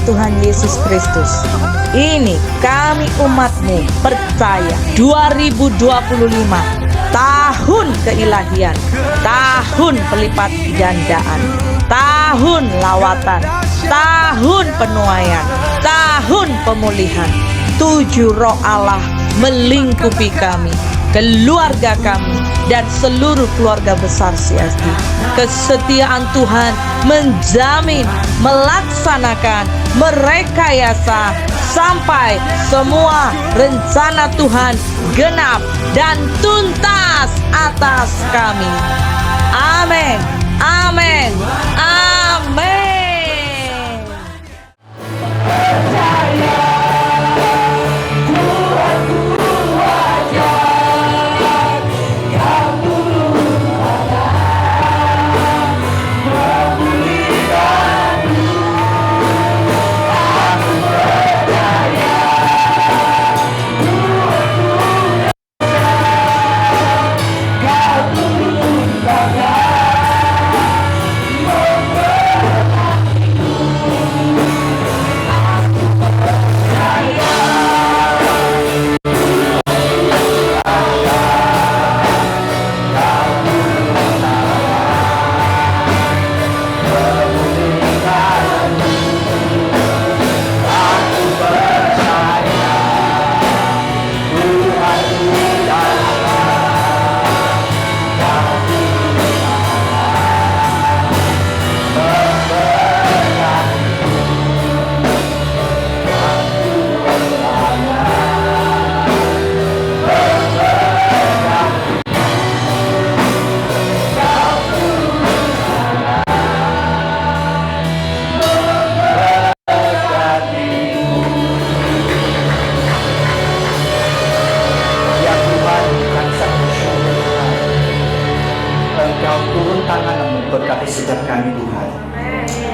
Tuhan Yesus Kristus. Ini kami umat-Mu percaya 2025 tahun keilahian, tahun pelipat gandaan, tahun lawatan, tahun penuaian, tahun pemulihan. 7 Roh Allah melingkupi kami, keluarga kami, dan seluruh keluarga besar CSD. Kesetiaan Tuhan menjamin, melaksanakan, merekayasa sampai semua rencana Tuhan genap dan tuntas atas kami. Amin, amin, amin.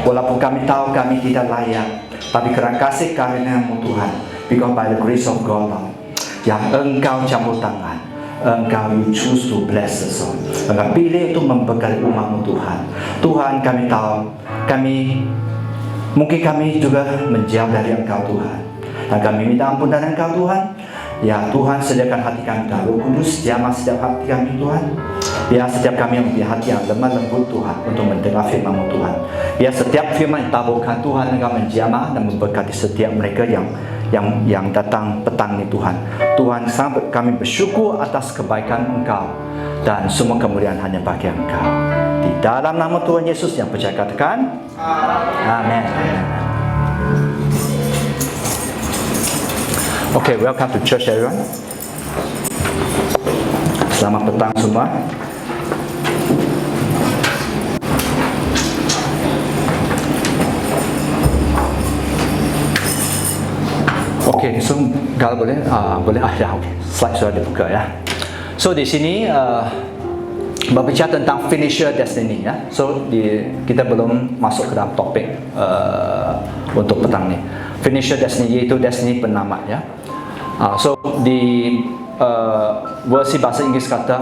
Walaupun kami tahu kami tidak layak, tapi kerana kasih karunia-Mu Tuhan, because by the grace of God, yang Engkau campur tangan, Engkau you choose to bless us, Engkau pilih untuk memberkati umat-Mu Tuhan. Tuhan, kami tahu mungkin kami juga menjauh dari Engkau Tuhan, dan kami minta ampun dari Engkau Tuhan. Ya Tuhan, sediakan hati kami, Roh Kudus jamah setiap hati kami Tuhan. Biar setiap kami yang punya hati yang lemah lembut Tuhan untuk mendengar firman-Mu Tuhan. Biar setiap firman yang ditaburkan Tuhan, Engkau menjamah dan memberkati setiap mereka yang datang petang ini Tuhan. Tuhan, sampai kami bersyukur atas kebaikan Engkau, dan semua kemuliaan hanya bagi Engkau. Di dalam nama Tuhan Yesus yang percaya katakan amin. Okay, welcome to church everyone. Selamat petang semua. Okay, so kalau boleh ada slide sudah dibuka ya. So di sini berbicara tentang finisher destiny ya. So kita belum masuk ke dalam topik untuk petang ni. Finisher destiny iaitu destiny penamat ya. So di versi bahasa Inggeris kata,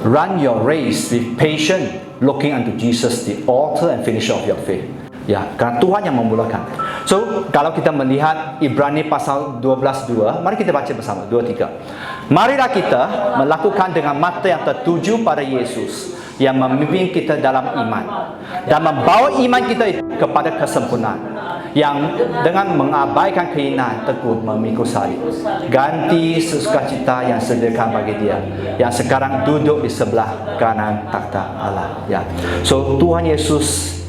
run your race with patience, looking unto Jesus, the author and finisher of your faith. Ya, karena Tuhan yang memulakan. So, kalau kita melihat Ibrani pasal 12:2, mari kita baca bersama 2-3. Marilah kita melakukan dengan mata yang tertuju pada Yesus yang memimpin kita dalam iman dan membawa iman kita itu kepada kesempurnaan, yang dengan mengabaikan keinginan teguh memikul salib, ganti sukacita yang sediakan bagi Dia yang sekarang duduk di sebelah kanan takhta Allah. Ya, so Tuhan Yesus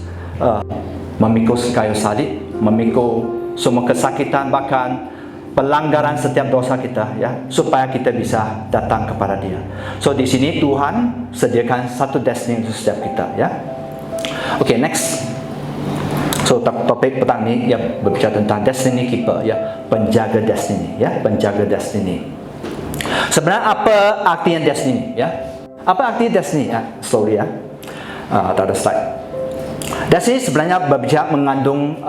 memikul kayu salib, memikul semua kesakitan, bahkan pelanggaran setiap dosa kita ya, supaya kita bisa datang kepada Dia. So di sini Tuhan sediakan satu destiny untuk setiap kita ya. Okay, next. So topik petang ni yang berbicara tentang destiny keeper ya, penjaga destiny ya, penjaga destiny. Sebenarnya apa artinya destiny ya? Apa arti destiny ya? Slowly ya. Tak ada slide. Destiny sebenarnya berbicara mengandung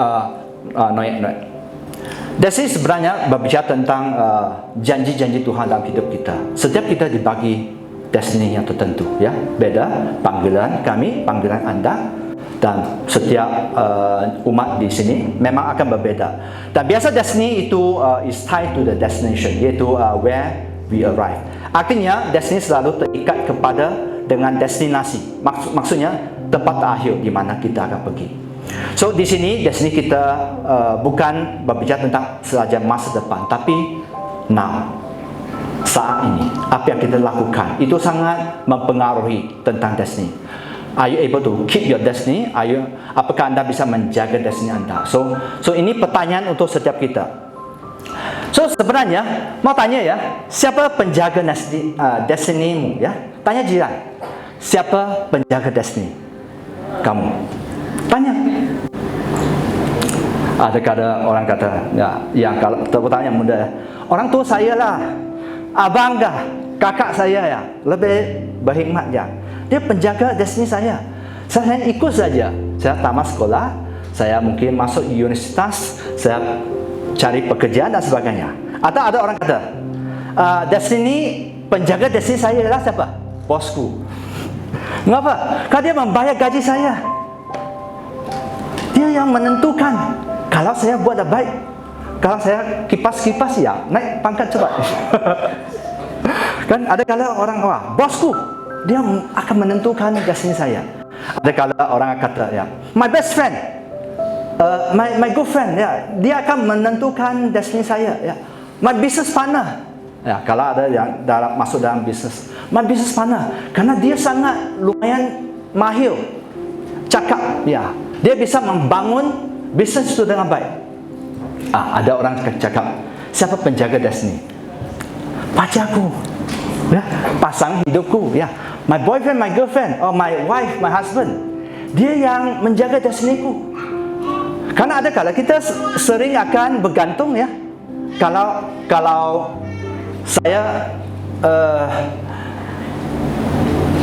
Destiny sebenarnya berbicara tentang janji-janji Tuhan dalam hidup kita. Setiap kita dibagi destiny yang tertentu ya. Beda panggilan kami, panggilan anda. dan setiap umat di sini memang akan berbeda. Dan biasa destiny itu is tied to the destination, yaitu where we arrive. Artinya destiny selalu terikat kepada dengan destinasi. Maksudnya tempat akhir di mana kita akan pergi. So di sini destiny kita bukan berbicara tentang sahaja masa depan, tapi now, saat ini, apa yang kita lakukan itu sangat mempengaruhi tentang destiny. Are you able to keep your destiny? Apakah anda bisa menjaga destiny anda? So ini pertanyaan untuk setiap kita. So sebenarnya mau tanya ya, siapa penjaga destiny-mu ya? Tanya jiran, siapa penjaga destiny kamu? Tanya. Ada orang kata, ya, yang kalau pertanyaan mudah, orang tua saya lah, abang kah, kakak saya ya, lebih berhikmat ya. Dia penjaga destiny saya. Saya ikut saja. Saya tamat sekolah, saya mungkin masuk universitas, saya cari pekerjaan dan sebagainya. Atau ada orang kata, penjaga destiny saya adalah siapa? Bosku. Mengapa? Karena dia membayar gaji saya. Dia yang menentukan. Kalau saya buat yang baik, kalau saya kipas ya, naik pangkat cepat. Kan ada kala orang, bosku, dia akan menentukan destiny saya. Ada kala orang kata ya, my best friend, my good friend ya, dia akan menentukan destiny saya ya. My business partner ya, kalau ada yang masuk dalam bisnes, my business partner, karena dia sangat lumayan mahir cakap ya, dia bisa membangun bisnes itu dengan baik. Ada orang cakap, siapa penjaga destiny? Pacarku ya, pasang hidupku ya, my boyfriend, my girlfriend, or my wife, my husband, dia yang menjaga destiniku. Karena ada kala kita sering akan bergantung ya. Kalau saya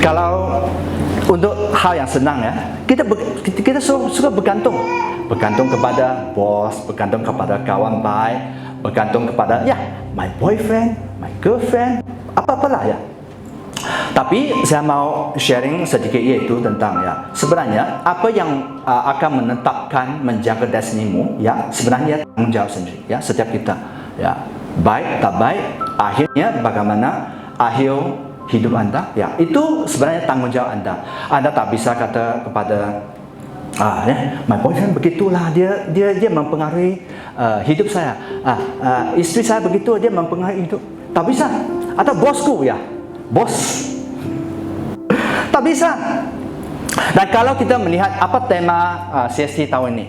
kalau untuk hal yang senang ya, kita suka bergantung kepada bos, bergantung kepada kawan baik, bergantung kepada ya my boyfriend, my girlfriend, apa-apalah ya. Tapi saya mau sharing sedikit yaitu tentang ya, sebenarnya apa yang akan menetapkan menjaga destinimu ya, sebenarnya tanggung jawab sendiri ya, setiap kita ya, baik tak baik, akhirnya bagaimana akhir hidup anda ya, itu sebenarnya tanggung jawab anda. Anda tak bisa kata kepada my boyfriend begitulah, dia mempengaruhi hidup saya, istri saya begitu, dia mempengaruhi hidup. Tak bisa. Atau bosku ya, bos, tak bisa. Dan kalau kita melihat apa tema CST tahun ini,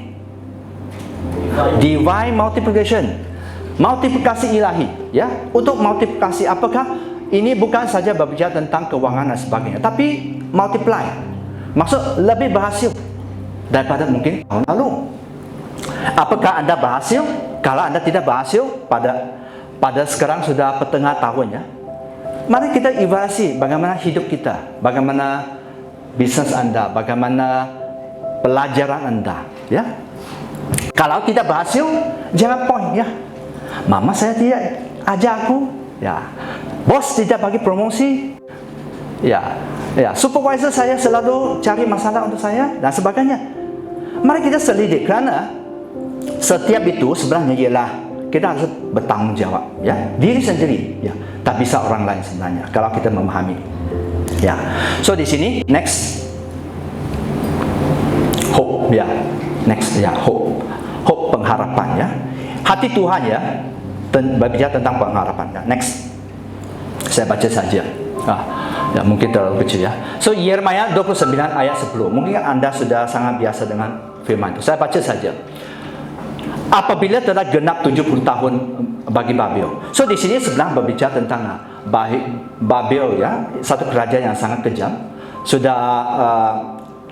Divine Multiplication, multiplikasi ilahi ya. Untuk multiplikasi apakah? Ini bukan saja berbicara tentang keuangan dan sebagainya, tapi multiply, maksud lebih berhasil daripada mungkin tahun lalu. Apakah anda berhasil? Kalau anda tidak berhasil pada sekarang sudah pertengah tahun ya, mari kita evaluasi bagaimana hidup kita, bagaimana bisnes anda, bagaimana pelajaran anda ya. Kalau tidak berhasil, jangan point ya, mama saya tidak ajar aku ya, bos tidak bagi promosi ya, supervisor saya selalu cari masalah untuk saya dan sebagainya. Mari kita selidik, kerana setiap itu sebenarnya ialah kita harus bertanggung jawab ya, diri sendiri ya, tak bisa orang lain sebenarnya kalau kita memahami ya. So di sini next hope ya, next ya, hope pengharapan ya, hati Tuhan ya, berbicara tentang pengharapan ya. Next saya baca saja ya, mungkin terlalu kecil ya. So Yeremia 29 ayat 10, mungkin anda sudah sangat biasa dengan firman itu, saya baca saja. Apabila telah genap 70 tahun bagi Babel. So di sini sebenarnya berbicara tentang Babel ya, satu kerajaan yang sangat kejam. Sudah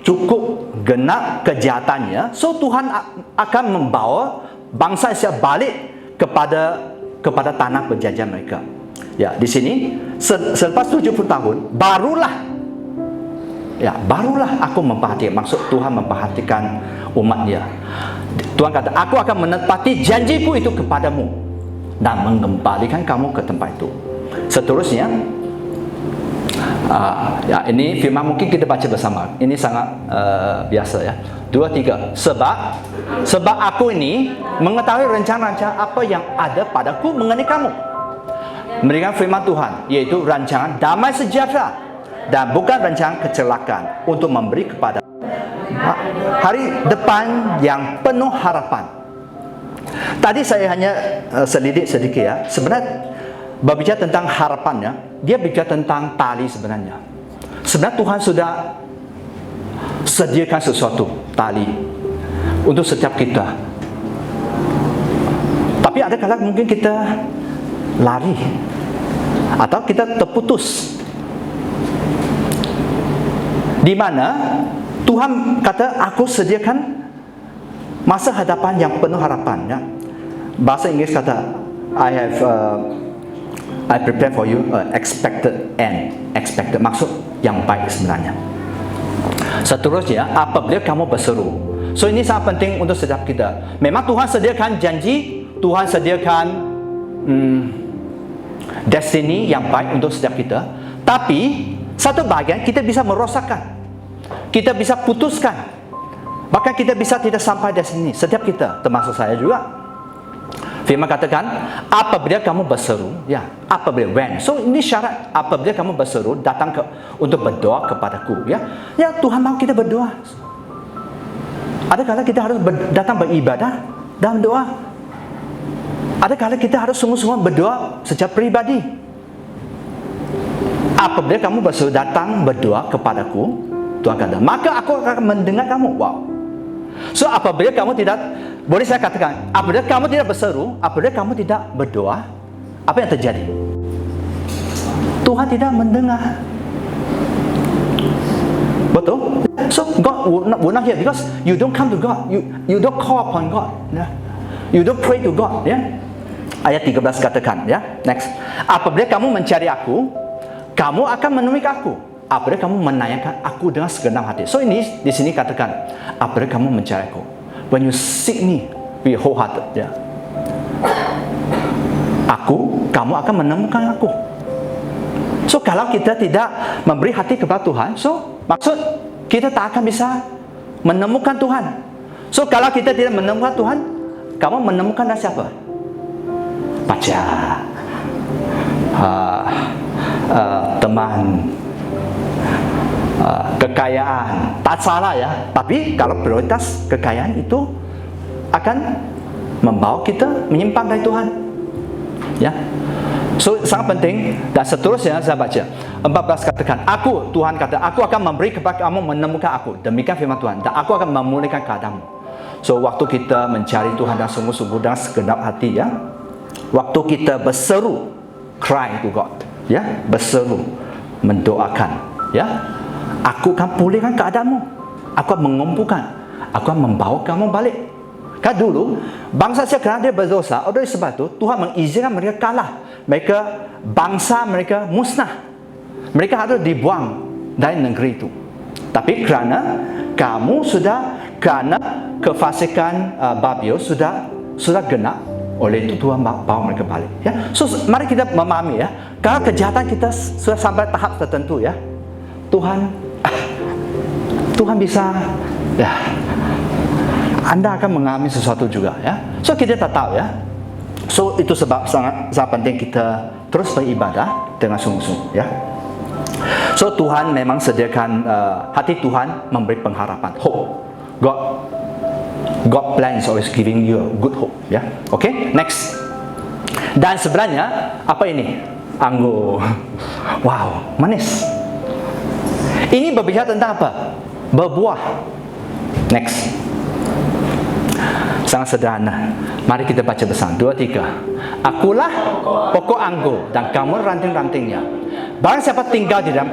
cukup genap kejahatannya. So Tuhan akan membawa bangsa Israel balik kepada tanah penjajahan mereka. Ya, di sini selepas 70 tahun barulah aku memperhatikan, maksud Tuhan memperhatikan umat-Nya. Tuhan kata, aku akan menepati janjiku itu kepadamu dan mengembalikan kamu ke tempat itu. Seterusnya Ya, ini firman mungkin kita baca bersama. Ini sangat biasa ya. 2, 3. Sebab aku ini mengetahui rencana-rencana apa yang ada padaku mengenai kamu. Memberikan firman Tuhan, yaitu rancangan damai sejahtera dan bukan rancangan kecelakaan, untuk memberi kepada hari depan yang penuh harapan. Tadi saya hanya selidik sedikit ya. Sebenarnya berbicara tentang harapannya, dia bicara tentang tali sebenarnya. Sebenarnya Tuhan sudah sediakan sesuatu tali untuk setiap kita. Tapi ada kala mungkin kita lari atau kita terputus. Di mana Tuhan kata, aku sediakan masa hadapan yang penuh harapan ya. Bahasa Inggris kata, I prepare for you expected end. Expected maksud yang baik sebenarnya. Seterusnya, apabila kamu berseru. So ini sangat penting untuk setiap kita. Memang Tuhan sediakan janji, Tuhan sediakan destiny yang baik untuk setiap kita. Tapi satu bahagian kita bisa merosakkan, kita bisa putuskan, bahkan kita bisa tidak sampai destiny. Setiap kita, termasuk saya juga. Firman katakan, apabila kamu berseru, ya, apabila, when. So ini syarat, apabila kamu berseru, datang untuk berdoa kepadaku, ya. Ya, Tuhan mahu kita berdoa. Ada kala kita harus datang beribadah dalam doa. Ada kala kita harus sungguh-sungguh berdoa secara pribadi. Apabila kamu berseru, datang berdoa kepadaku, Tuhan kata, maka aku akan mendengar kamu. Wow. So apabila kamu tidak, boleh saya katakan, apabila kamu tidak berseru, apabila kamu tidak berdoa, apa yang terjadi? Tuhan tidak mendengar. Betul? So God will not hear, because you don't come to God, you don't call upon God, yeah? You don't pray to God, yeah? Ayat 13 katakan, ya, next. Apabila kamu mencari aku, kamu akan menemui aku. Apabila kamu menanyakan aku dengan segenap hati. So ini di sini katakan, apabila kamu mencari aku, when you seek me with wholehearted, ya, kamu akan menemukan aku. So kalau kita tidak memberi hati kepada Tuhan, so maksud kita tak akan bisa menemukan Tuhan. So kalau kita tidak menemukan Tuhan, kamu menemukan dari siapa? Pacar, teman, kekayaan. Tak salah ya, tapi kalau prioritas kekayaan itu akan membawa kita menyimpang dari Tuhan, ya. So sangat penting. Dan seterusnya saya baca 14 katakan, Tuhan kata, aku akan memberi kepada kamu menemukan aku. Demikian firman Tuhan, dan aku akan memulihkan keadaanmu. So waktu kita mencari Tuhan dan sungguh-sungguh dan segenap hati, ya, waktu kita berseru, cry to God, ya, berseru, mendoakan, ya, aku akan pulihkan keadaanmu, aku akan mengumpulkan, aku akan membawa kamu balik. Kan dulu bangsa saya kerana dia berdosa, oleh sebab itu Tuhan mengizinkan mereka kalah, bangsa mereka musnah, mereka harus dibuang dari negeri itu. Tapi kerana kefasikan Babel sudah genap, oleh itu Tuhan bawa mereka balik, ya. So mari kita memahami, ya, kalau kejahatan kita sudah sampai tahap tertentu, ya, Tuhan bisa, ya, Anda akan mengalami sesuatu juga, ya. So kita tak tahu, ya. So itu sebab sangat penting kita terus beribadah dengan sungguh-sungguh, ya. So Tuhan memang sediakan, hati Tuhan memberi pengharapan, hope. God plans always giving you a good hope, ya. Okay, next. Dan sebenarnya apa ini? Anggur. Wow, manis. Ini berbicara tentang apa? Berbuah. Next. Sangat sederhana. Mari kita baca bersama. 2, 3. Akulah pokok anggur dan kamu ranting-rantingnya. Barang siapa tinggal di dalam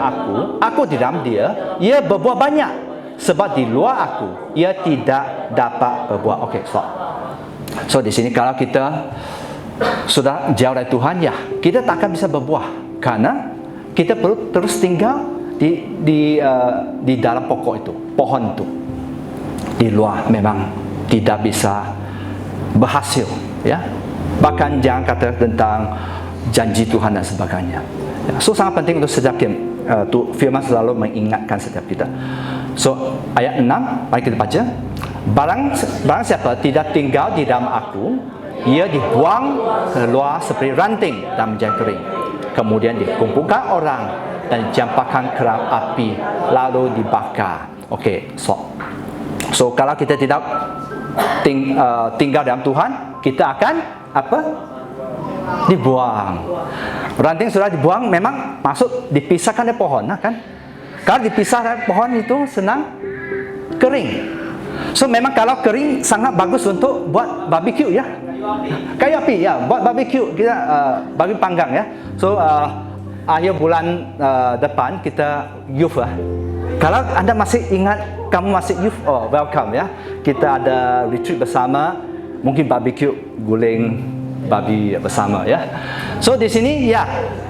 aku di dalam dia, ia berbuah banyak. Sebab di luar aku, ia tidak dapat berbuah. Okay, stop. So di sini kalau kita sudah jauh dari Tuhan, ya, kita tak akan bisa berbuah, karena kita perlu terus tinggal di dalam pokok itu, pohon itu. Di luar memang tidak bisa berhasil, ya. Bahkan jangan kata tentang janji Tuhan dan sebagainya, ya. So sangat penting untuk setiap firman selalu mengingatkan setiap kita. So ayat 6, mari kita baca. Barang siapa tidak tinggal di dalam aku, ia dibuang keluar seperti ranting dan menjadi kering. Kemudian dikumpulkan orang dan dicampakkan ke dalam api, lalu dibakar. Okey, so kalau kita tidak tinggal dalam Tuhan, kita akan apa? Dibuang. Ranting sudah dibuang, memang maksud dipisahkan dari pohon, kan? Kalau dipisah dari pohon itu senang kering. So memang kalau kering sangat bagus untuk buat barbecue ya. Kayu api ya, buat barbecue kita barbecue panggang ya. So akhir bulan depan kita youth lah. Kalau anda masih ingat, kamu masih youth, welcome ya. Kita ada retreat bersama, mungkin barbecue guling babi bersama ya. So di sini ya.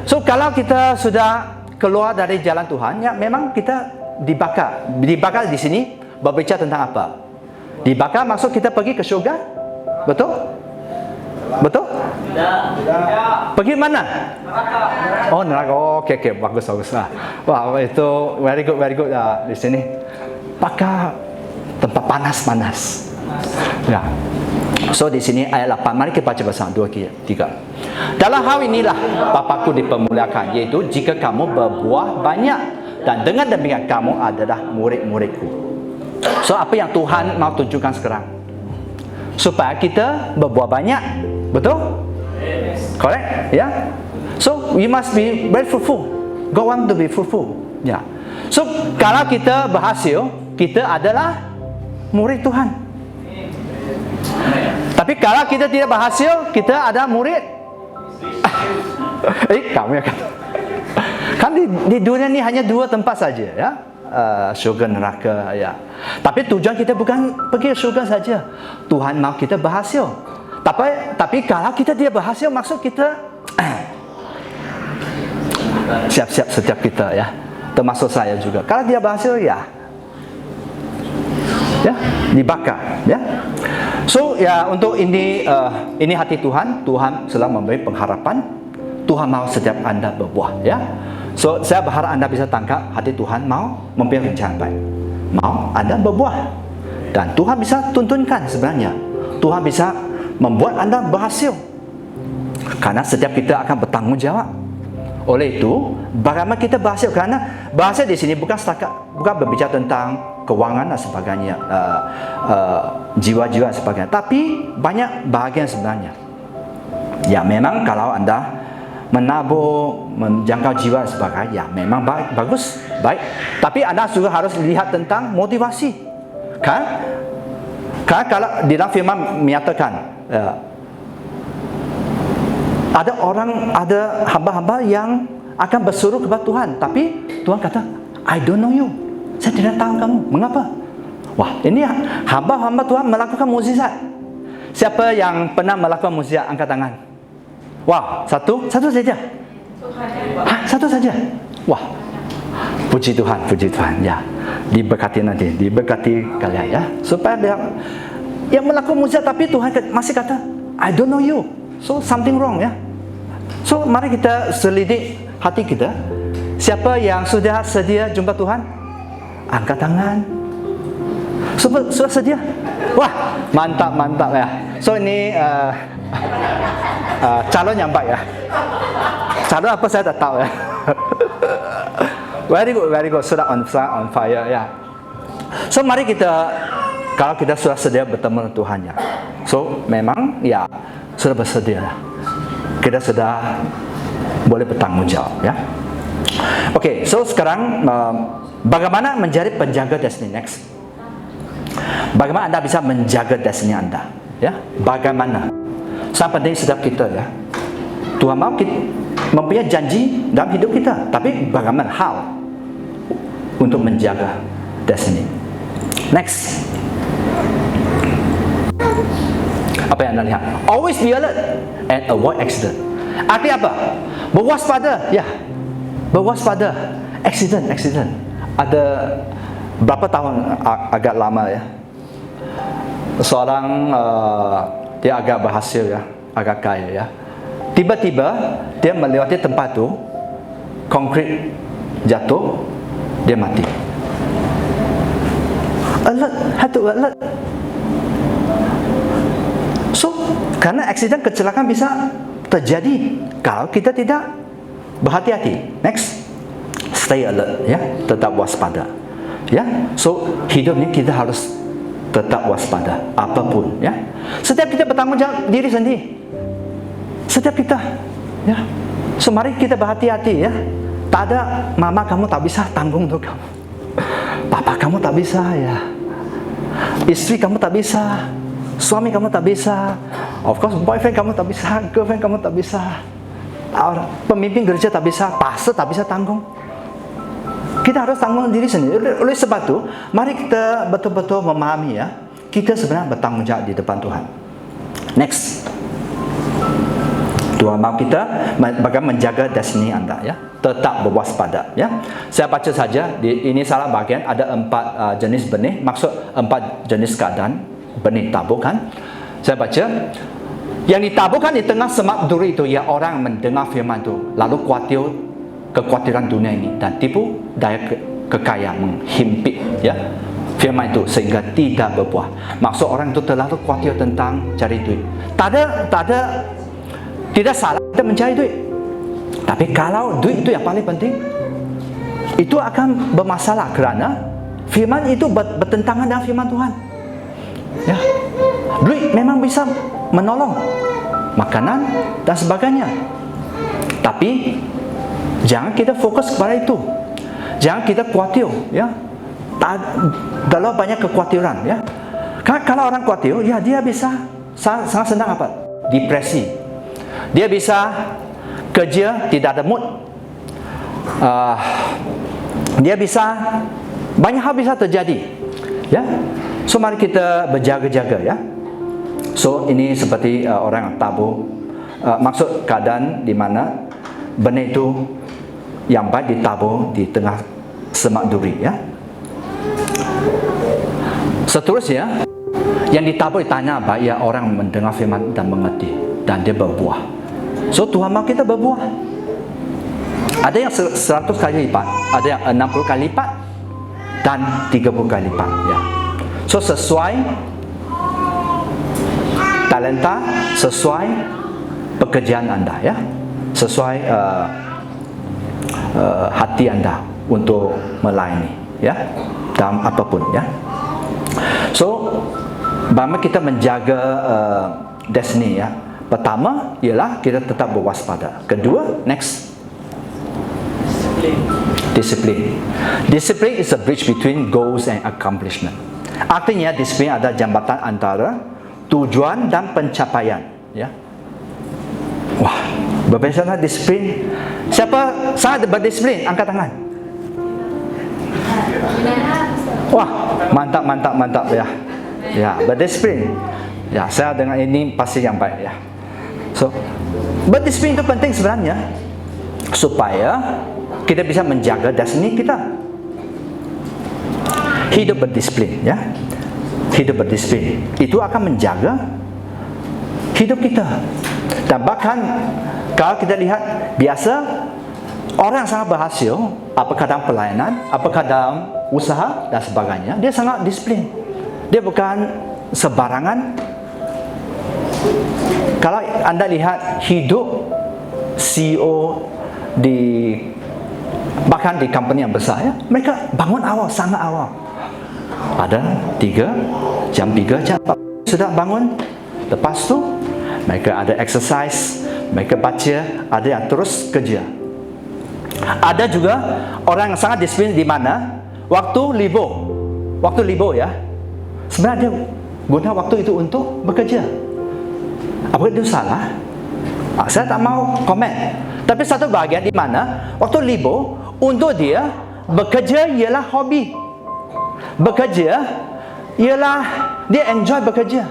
So kalau kita sudah keluar dari jalan Tuhan ya, memang kita dibakar. Dibakar di sini berbicara tentang apa? Dibakar maksud kita pergi ke syurga? Betul? Betul? Pergi mana? Oh, neraka. Oh, okey, bagus. Wah, itu very good di sini. Bakar tempat panas. Ya. So di sini ayat 8, mari kita baca bersama 2, 3. Dalam hal inilah Bapa-Ku dipermuliakan, yaitu jika kamu berbuah banyak, dan dengan demikian kamu adalah murid-murid-Ku. So apa yang Tuhan mau tunjukkan sekarang? Supaya kita berbuah banyak, betul? Correct? Ya. So we must be very fruitful. God want to be fruitful. Ya. So kalau kita berhasil, kita adalah murid Tuhan. Tapi kalau kita tidak berhasil, kita ada murid. Kamu ya kan? Kan di dunia ini hanya 2 tempat saja ya. Syurga, neraka ya. Tapi tujuan kita bukan pergi ke syurga saja. Tuhan mau kita berhasil. Tapi kalau kita tidak berhasil, maksud kita siap-siap setiap kita ya. Termasuk saya juga. Kalau dia berhasil ya dibakar ya. So ya, untuk ini hati Tuhan. Tuhan selalu memberi pengharapan. Tuhan mau setiap anda berbuah ya. So saya berharap anda bisa tangkap hati Tuhan mau memberi rencana baik. Mau anda berbuah. Dan Tuhan bisa tuntunkan sebenarnya. Tuhan bisa membuat anda berhasil. Karena setiap kita akan bertanggung jawab. Oleh itu, bagaimana kita berhasil? Karena berhasil di sini bukan berbicara tentang kewangan dan sebagainya, jiwa-jiwa dan sebagainya, tapi banyak bahagian sebenarnya. Ya memang kalau anda menabur, menjangkau jiwa dan sebagainya, ya memang bagus, baik. Tapi anda juga harus lihat tentang motivasi, kan? Kan kalau di dalam firman menyatakan, ada hamba-hamba yang akan berseru kepada Tuhan, tapi Tuhan kata, I don't know you. Saya tidak tahu kamu. Mengapa? Wah, ini hamba-hamba Tuhan melakukan mukjizat. Siapa yang pernah melakukan mukjizat? Angkat tangan. Wah, satu saja. Satu saja. Wah, puji Tuhan ya. Diberkati nanti, diberkati kalian ya. Supaya dia yang melakukan mukjizat, tapi Tuhan masih kata, I don't know you. So something wrong ya. So mari kita selidik hati kita. Siapa yang sudah sedia jumpa Tuhan? Angkat tangan. Sudah sedia? Wah, mantap ya. So ini calon yang baik ya. Calon apa saya tak tahu ya. Very good. Sudah on fire ya. So mari kita, kalau kita sudah sedia bertemu dengan Tuhan ya. So memang ya sudah bersedia. Kita sudah boleh bertanggung jawab ya. Okey, so sekarang bagaimana menjadi penjaga destiny next? Bagaimana anda bisa menjaga destiny anda? Ya, bagaimana? Sangat penting setiap kita ya. Tuhan mau kita mempunyai janji dalam hidup kita, tapi bagaimana how untuk menjaga destiny? Next. Apa yang anda lihat? Always be alert and avoid accident. Artinya apa? Berwaspada, ya. Berwaspada. Accident. Ada berapa tahun agak lama ya. Seorang dia agak berhasil ya, agak kaya ya. Tiba-tiba dia melewati tempat tu, konkrit jatuh, dia mati. Alert, have to alert. So, karena aksiden kecelakaan bisa terjadi kalau kita tidak berhati-hati. Next, stay alert, ya, tetap waspada. Ya, so hidup ni kita harus tetap waspada apapun, ya. Setiap kita bertanggung jawab diri sendiri. Setiap kita, ya. So mari kita berhati-hati, ya. Tak ada mama kamu tak bisa tanggung untuk kamu. Papa kamu tak bisa, ya. Istri kamu tak bisa. Suami kamu tak bisa. Of course boyfriend kamu tak bisa, girlfriend kamu tak bisa. Pemimpin gereja tak bisa, pastor tak bisa tanggung. Kita harus tanggung diri sendiri. Oleh sebab itu, mari kita betul-betul memahami, ya, kita sebenarnya bertanggung jawab di depan Tuhan. Next, Tuhan mahu kita bagaimana menjaga destiny anda, ya. Tetap berwaspada, ya. Saya baca saja. Ini salah bagian. Ada 4 jenis benih. Maksud 4 jenis keadaan benih taburkan. Saya baca. Yang ditaburkan di tengah semak duri itu, ya, orang mendengar firman itu lalu khawatir kekhawatiran dunia ini dan tipu daya kekayaan menghimpit, ya, firman itu sehingga tidak berbuah. Maksud orang itu terlalu khawatir tentang cari duit. Tidak salah kita mencari duit, tapi kalau duit itu yang paling penting, itu akan bermasalah kerana firman itu bertentangan dengan firman Tuhan, ya. Duit memang bisa menolong makanan dan sebagainya, tapi jangan kita fokus kepada itu. Jangan kita khawatir, ya. Kalau banyak kekhawatiran, ya. Kalau orang khawatir, ya, dia bisa sangat senang apa? Depresi. Dia bisa kerja tidak ada mood. Dia bisa banyak hal bisa terjadi, ya. So mari kita berjaga-jaga, ya. So ini seperti orang yang tabur. Maksud keadaan di mana benih itu yang baik ditabur di tengah semak duri, ya. Seterusnya, yang ditabur ditanya apa? Ya, orang mendengar firman dan mengerti dan dia berbuah. So Tuhan mahu kita berbuah. Ada yang 100 kali lipat, ada yang 60 kali lipat dan 30 kali lipat, ya. So sesuai talenta, sesuai pekerjaan anda, ya. Sesuai hati anda untuk melayani, ya, dalam apapun, ya. So bagaimana kita menjaga destiny, ya. Pertama ialah kita tetap berwaspada. Kedua, next, disiplin. Disiplin is a bridge between goals and accomplishment. Artinya disiplin adalah jambatan antara tujuan dan pencapaian, ya. Wah, berbicara disiplin. Siapa sangat berdisiplin? Angkat tangan. Wah, mantap, ya. Ya, berdisiplin. Ya, saya dengan ini pasti yang baik, ya. So, berdisiplin itu penting sebenarnya supaya kita bisa menjaga destiny kita. Hidup berdisiplin, ya. Hidup berdisiplin itu akan menjaga hidup kita. Dan bahkan kalau kita lihat biasa orang yang sangat berhasil, apakah dalam pelayanan, apakah dalam usaha dan sebagainya, dia sangat disiplin. Dia bukan sembarangan. Kalau anda lihat hidup CEO bahkan di company yang besar, ya, mereka bangun awal, sangat awal. Ada jam 3 sudah bangun. Lepas tu mereka ada exercise, mereka baca, ada yang terus kerja. Ada juga orang yang sangat disiplin di mana waktu libur, ya, sebenarnya dia guna waktu itu untuk bekerja. Apakah itu salah? Saya tak mau komen. Tapi satu bahagian di mana waktu libur untuk dia bekerja ialah hobi. Bekerja ialah dia enjoy bekerja.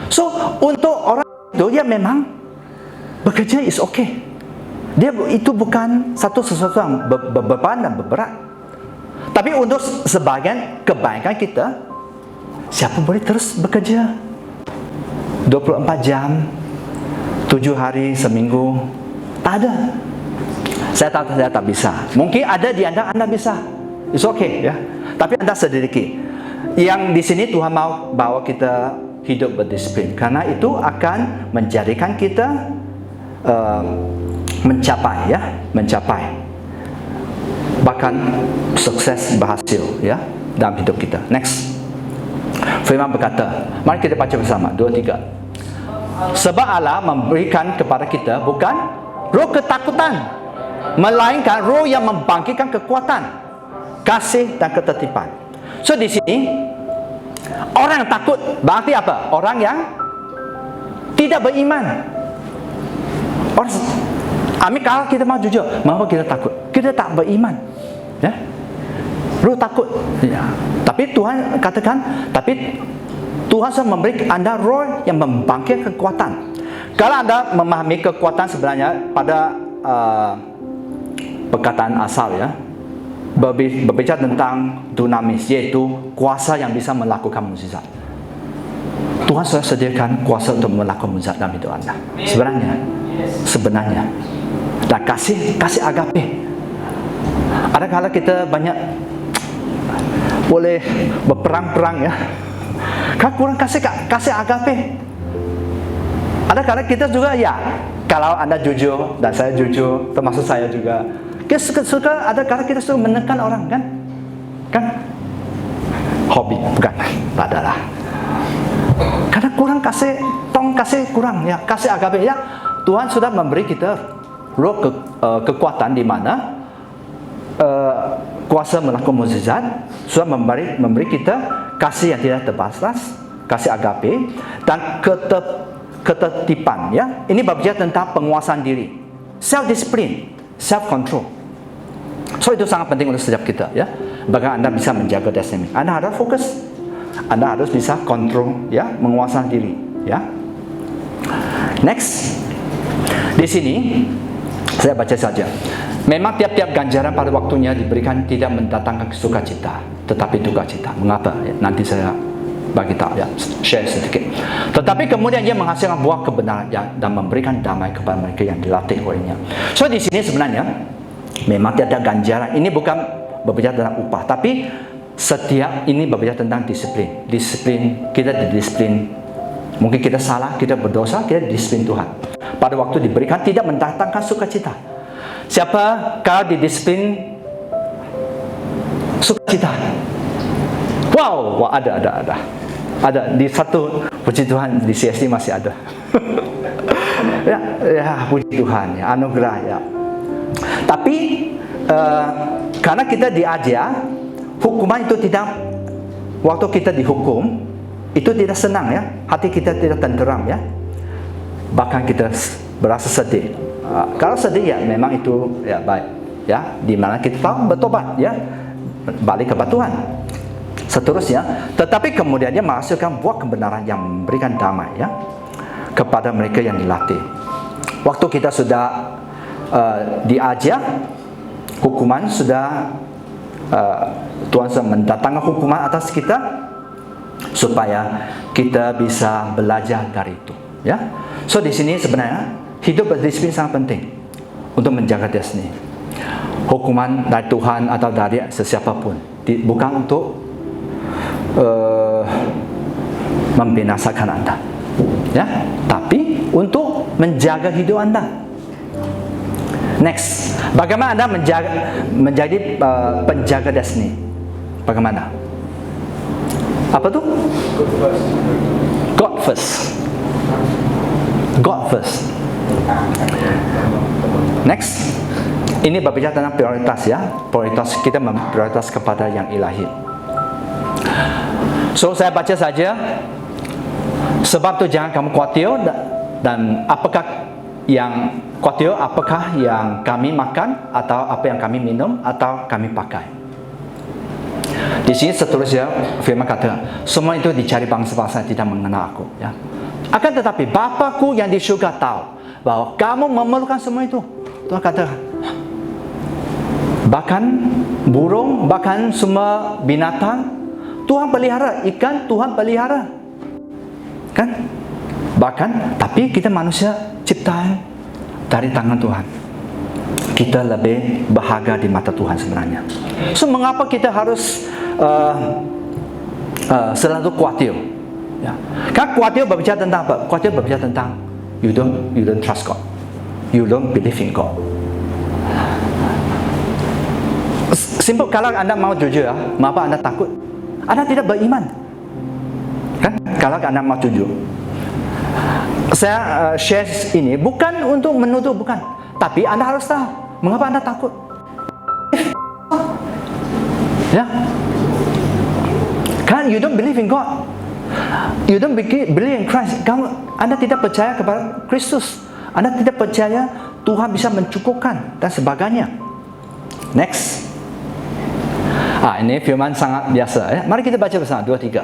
So untuk orang itu, dia memang bekerja is okay. Dia itu bukan sesuatu yang beban dan berat. Tapi untuk sebagian kebaikan kita, siapa boleh terus bekerja 24 jam 7 hari seminggu? Tak ada. Saya tahu saya tak bisa. Mungkin ada di anda bisa. It's okay ya. Tapi anda sedikit. Yang di sini Tuhan mau bawa kita hidup berdisiplin, karena itu akan menjadikan kita mencapai bahkan sukses berhasil ya dalam hidup kita. Next, firman berkata, mari kita baca bersama 2-3. Sebab Allah memberikan kepada kita bukan roh ketakutan, melainkan roh yang membangkitkan kekuatan, kasih dan ketertiban. So di sini orang yang takut berarti apa? Orang yang tidak beriman. Kalau kita mau jujur, mengapa kita takut? Kita tak beriman, ya. Roh takut, ya. Tapi Tuhan katakan, tapi Tuhan sudah memberi anda roh yang membangkitkan kekuatan. Kalau anda memahami kekuatan sebenarnya pada perkataan asal ya, berbicara tentang dunamis, yaitu kuasa yang bisa melakukan mukjizat. Tuhan sudah sediakan kuasa untuk melakukan mukjizat dalam hidup anda. Sebenarnya, dan kasih agape. Ada kala kita banyak boleh berperang-perang ya, kan kurang kasih agape. Ada kala kita juga ya, kalau anda jujur dan saya jujur, termasuk saya juga, kita suka ada kala kita suka menekan orang kan hobi bukan, tak adalah. Karena kurang kasih kurang ya, kasih agape ya. Tuhan sudah memberi kita roh kekuatan di mana kuasa melakukan mukjizat, sudah memberi kita kasih yang tidak terbatas, kasih agape dan ketertiban ya. Ini berbicara tentang penguasaan diri, self discipline, self control. So itu sangat penting untuk setiap kita ya. Bagaimana anda bisa menjaga destiny? Anda harus fokus, anda harus bisa kontrol ya, menguasai diri ya. Next, di sini saya baca saja. Memang tiap-tiap ganjaran pada waktunya diberikan tidak mendatangkan sukacita, tetapi duka cita. Mengapa? Ya, nanti saya bagi tahu ya, share sedikit. Tetapi kemudian ia menghasilkan buah kebenaran dan memberikan damai kepada mereka yang dilatih olehnya. So di sini sebenarnya memang tiada ganjaran. Ini bukan berbicara tentang upah, tapi setiap ini berbicara tentang disiplin. Disiplin, kita didisiplin. Mungkin kita salah, kita berdosa, kita disiplin Tuhan. Pada waktu diberikan tidak mendatangkan sukacita. Siapa kalau didisiplin sukacita? Wow, ada di satu, puji Tuhan di CSD masih ada. ya, puji Tuhan ya, anugerah ya. Tapi karena kita diajar, hukuman itu tidak, waktu kita dihukum itu tidak senang ya, hati kita tidak tenteram ya, bahkan kita berasa sedih. Kalau sedih ya memang itu ya baik ya, di mana kita tahu bertobat ya, balik kepada Tuhan. Seterusnya, tetapi kemudian dia menghasilkan buah kebenaran yang memberikan damai ya kepada mereka yang dilatih. Waktu kita sudah diajar, hukuman sudah Tuhan sudah mendatangkan hukuman atas kita supaya kita bisa belajar dari itu ya. So di sini sebenarnya hidup berdisiplin sangat penting untuk menjaga destiny. Hukuman dari Tuhan atau dari sesiapapun bukan untuk membinasakan anda ya, tapi untuk menjaga hidup anda. Next, bagaimana anda menjadi penjaga destiny? Bagaimana? Apa tuh? God first. God first. Next, ini berbicara tentang prioritas ya. Prioritas kita prioritas kepada yang ilahi. So saya baca saja. Sebab tu jangan kamu khawatir dan apakah yang khawatir, apakah yang kami makan atau apa yang kami minum atau kami pakai. Di sini seterusnya firman kata, semua itu dicari bangsa-bangsa yang tidak mengenal aku ya. Akan tetapi Bapa-Ku yang di surga tahu bahwa kamu memerlukan semua itu. Tuhan kata, bahkan burung, bahkan semua binatang Tuhan pelihara, ikan Tuhan pelihara kan, bahkan tapi kita manusia ciptaan dari tangan Tuhan. kita lebih berharga di mata Tuhan sebenarnya. So mengapa kita harus selalu khawatir? Ya. Kan khawatir berbicara tentang apa? Khawatir berbicara tentang you don't trust God, you don't believe in God. Simple, kalau Anda mau jujur, mengapa Anda takut? Anda tidak beriman, kan? Kalau Anda mau jujur, saya share ini bukan untuk menuduh, bukan, tapi Anda harus tahu mengapa Anda takut. Ya, kan? You don't believe in God, you don't believe in Christ. Anda tidak percaya kepada Kristus, Anda tidak percaya Tuhan bisa mencukupkan dan sebagainya. Next. Ini firman sangat biasa, ya. Mari kita baca bersama 2-3.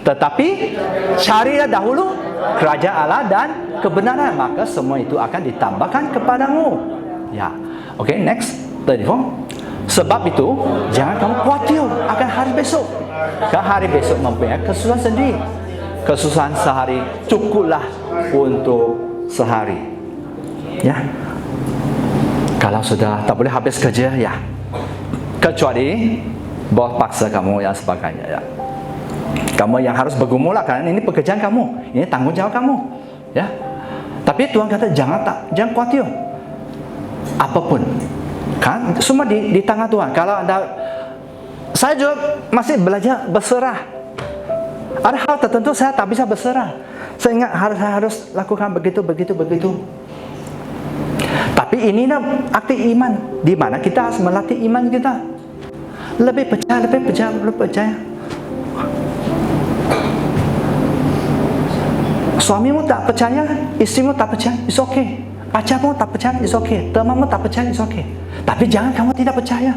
Tetapi carilah dahulu kerajaan Allah dan kebenaran, maka semua itu akan ditambahkan kepadamu. Ya. Oke, next 34. Sebab itu jangan kamu khawatir akan hari besok. Kan hari besok mempunyai kesusahan sendiri. Kesusahan sehari cukuplah untuk sehari. Ya. Kalau sudah tak boleh habis kerja, ya. Kecuali bos paksa kamu yang sebagainya, ya. Kamu yang harus bergumul lah, karena ini pekerjaan kamu, ini tanggung jawab kamu, ya. Tapi Tuhan kata jangan khawatir apapun, kan? Semua di tangan Tuhan. Kalau Anda, saya juga masih belajar berserah. Ada hal tertentu saya tak bisa berserah. Saya ingat harus lakukan begitu. Tapi inilah arti iman, di mana kita harus melatih iman kita. Lebih percaya. Suamimu tak percaya, istrimu tak percaya, it's okay. Pacarmu tak percaya, it's okay. Temanmu tak percaya, it's okay. Tapi jangan kamu tidak percaya,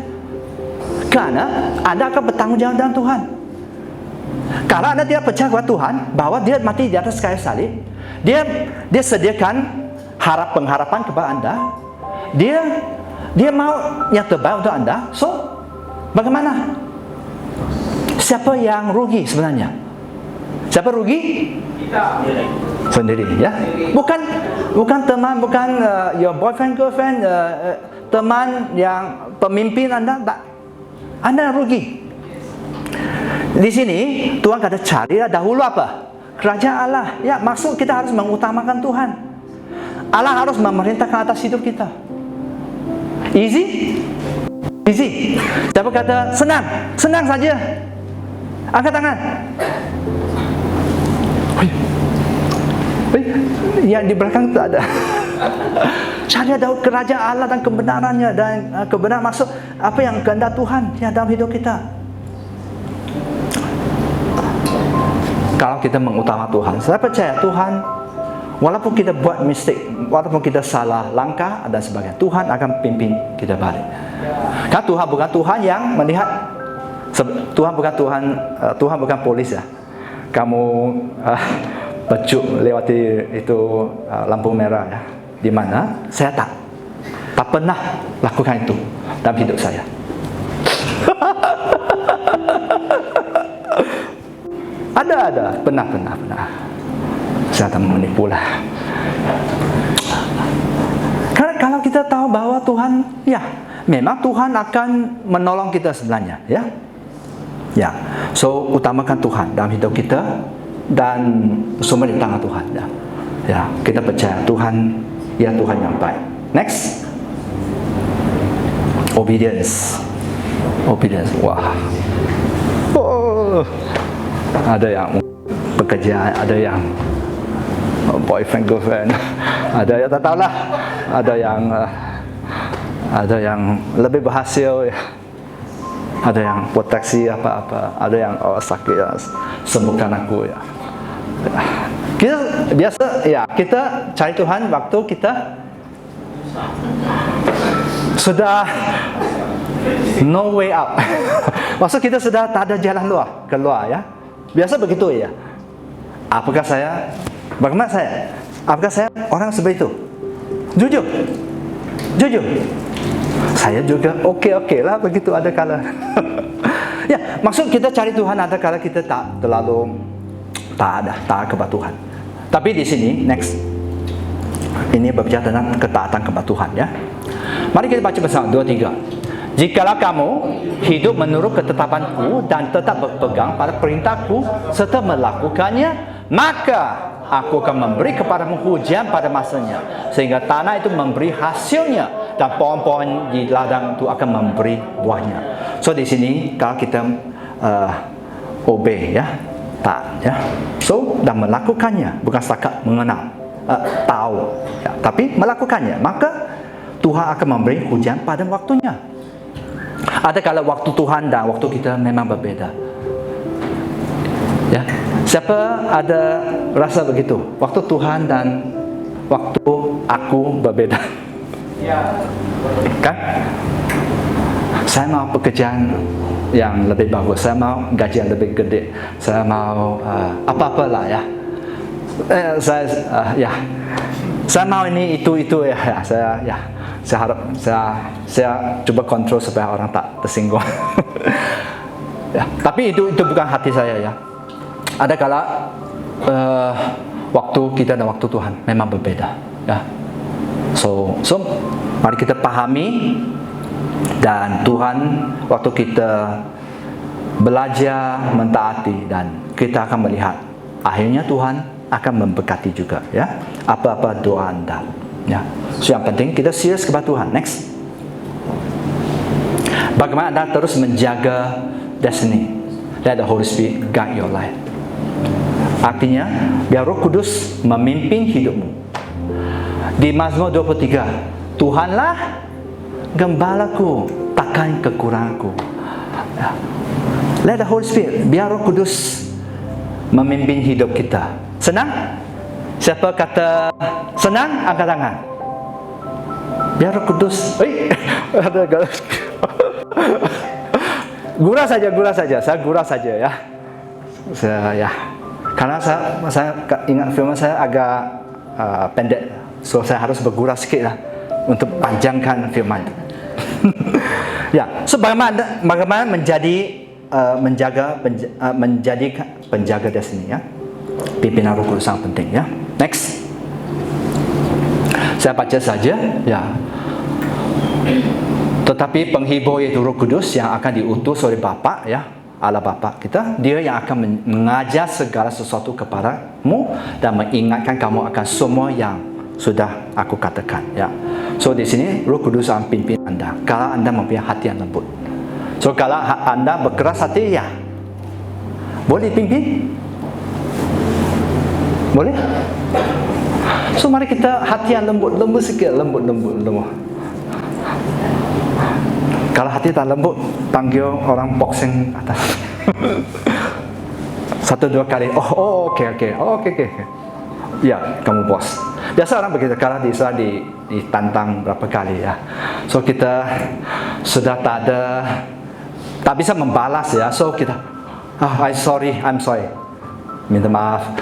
karena Anda akan bertanggung jawab dengan Tuhan. Kalau Anda tidak percaya kepada Tuhan, bahwa Dia mati di atas kayu salib, Dia sediakan pengharapan kepada Anda. Dia mau yang terbaik untuk Anda. So bagaimana? Siapa yang rugi sebenarnya? Siapa rugi? Kita sendiri, ya. Bukan teman, bukan your boyfriend, girlfriend, teman yang pemimpin Anda, tak. Anda rugi. Di sini Tuhan kata carilah dahulu apa? Kerajaan Allah. Ya, maksud kita harus mengutamakan Tuhan. Allah harus memerintahkan atas hidup kita. Easy? Siapa kata senang? Senang saja. Angkat tangan. Yang di belakang tak ada. Cari dahulu kerajaan Allah dan kebenarannya, dan kebenaran maksud apa yang kehendak Tuhan yang dalam hidup kita. Kalau kita mengutamakan Tuhan, saya percaya Tuhan, walaupun kita buat mistake, walaupun kita salah langkah dan sebagainya, Tuhan akan pimpin kita balik. Kan Tuhan bukan Tuhan yang melihat, Tuhan bukan polis, ya. Kamu pecuk lewati itu lampu merah, ya. Di mana saya tak pernah lakukan itu dalam hidup saya. Ada pernah. Saya tak menipu lah. Karena kalau kita tahu bahwa Tuhan, ya, memang Tuhan akan menolong kita sebenarnya, ya. Ya, so utamakan Tuhan dalam hidup kita dan semua di tangan Tuhan, ya. Ya, kita percaya Tuhan, ya, Tuhan yang baik. Next, obedience. Wah, ada yang pekerjaan, ada yang boyfriend, girlfriend, ada yang tak tahu lah, ada yang lebih berhasil, ya. Ada yang proteksi apa-apa, ada yang sakit, ya, sembuhkan aku, ya. Kita biasa, ya, kita cari Tuhan waktu kita sudah no way out. Maksud kita sudah tak ada jalan keluar, ya. Biasa begitu, ya. Apakah saya orang seperti itu? Jujur. Saya juga oke lah begitu, ada kala. Ya, maksud kita cari Tuhan ada kala kita tak terlalu taat kepada Tuhan. Tapi di sini next, ini berbicara tentang ketaatan kepada Tuhan, ya. Mari kita baca bersama 2-3. Jikalau kamu hidup menurut ketetapanku dan tetap berpegang pada perintahku serta melakukannya, maka aku akan memberi kepadamu hujan pada masanya, sehingga tanah itu memberi hasilnya dan pohon-pohon di ladang itu akan memberi buahnya. So di sini kalau kita obey ya, taat ya. So dan melakukannya, bukan setakat mengenal, tahu ya, tapi melakukannya, maka Tuhan akan memberi hujan pada waktunya. Ada kala waktu Tuhan dan waktu kita memang berbeza. Ya, siapa ada rasa begitu? Waktu Tuhan dan waktu aku berbeza. Kan? Saya mau pekerjaan yang lebih bagus, saya mau gaji yang lebih gede, saya mau apa-apalah ya. Saya mau ini itu ya. Saya harap saya coba kontrol supaya orang tak tersinggung. Ya, tapi itu bukan hati saya ya. Ada kala waktu kita dan waktu Tuhan memang berbeda ya. So mari kita pahami, dan Tuhan waktu kita belajar mentaati, dan kita akan melihat akhirnya Tuhan akan memberkati juga ya apa-apa doa anda ya. So yang penting kita serius kepada Tuhan. Next, bagaimana anda terus menjaga destiny? Let the Holy Spirit guide your life. Artinya biar Roh Kudus memimpin hidupmu. Di Mazmur 23, Tuhanlah gembalaku, takkan kekuranganku ya. Let the Holy Spirit, biar Roh Kudus memimpin hidup kita. Senang? Siapa kata senang, angkat tangan. Biar Roh Kudus. Ada gurau saja. Saya gurau saja ya. Saya karena saya ingat firman saya agak pendek, so saya harus bergurau sedikit lah untuk panjangkan firman. Ya, so bagaimana menjaga penjaga destiny ya. Pimpinan Roh Kudus sangat penting ya. Next, saya baca saja ya. Tetapi penghibur yaitu Roh Kudus yang akan diutus oleh Bapa ya, Allah Bapa kita, dia yang akan mengajar segala sesuatu kepadamu dan mengingatkan kamu akan semua yang sudah aku katakan ya. So di sini Roh Kudus akan pimpin anda kalau anda mempunyai hati yang lembut. So kalau anda berkeras hati ya, boleh pimpin? Boleh? So mari kita hati yang lembut sikit, lembut. Kalau hati tak lembut, panggil orang boxing atas. 1-2 kali. Okey. Ya, kamu bos. Biasa orang begitu, kalau ditantang berapa kali ya. So kita sudah tak bisa membalas ya. So kita, I'm sorry. Minta maaf.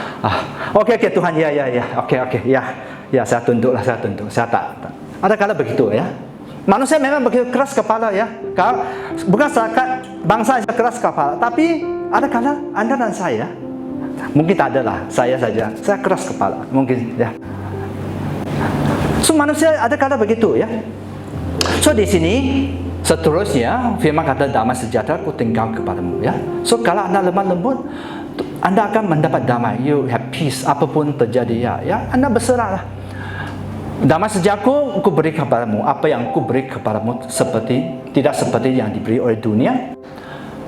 Okey Tuhan, ya. Okey. Ya, saya tunduk. Saya tak. Ada kala begitu ya. Manusia memang begitu keras kepala ya. Kalau bukan setakat bangsa saja keras kepala, tapi ada kala anda dan saya, mungkin tak ada lah, saya saja, saya keras kepala mungkin ya. So manusia ada kala begitu ya. So di sini seterusnya firman kata damai sejahtera ku tinggal kepadamu ya. So kalau anda lemah lembut, anda akan mendapat damai. You have peace apapun terjadi ya. Anda berserahlah. Damai sejahtera ku beri kepadamu. Apa yang ku beri kepadamu tidak seperti yang diberi oleh dunia.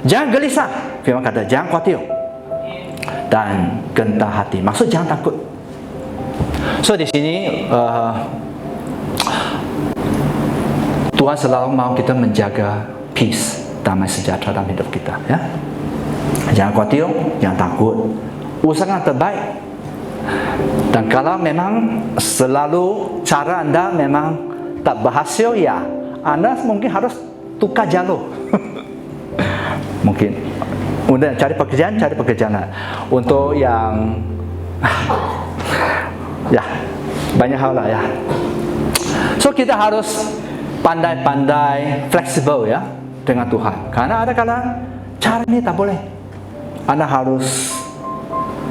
Jangan gelisah. Firman kata jangan khawatir dan gentar hati. Maksud jangan takut. So di sini Tuhan selalu mau kita menjaga peace, damai sejahtera dalam hidup kita ya. Jangan khawatir, jangan takut. Usahakan terbaik. Dan kalau memang selalu cara anda memang tak berhasil ya, anda mungkin harus tukar jalur. Mungkin udah cari pekerjaan lah. Untuk yang ya banyak hal lah ya. So kita harus pandai-pandai fleksibel ya dengan Tuhan. Karena ada kala cara ini tak boleh. Anda harus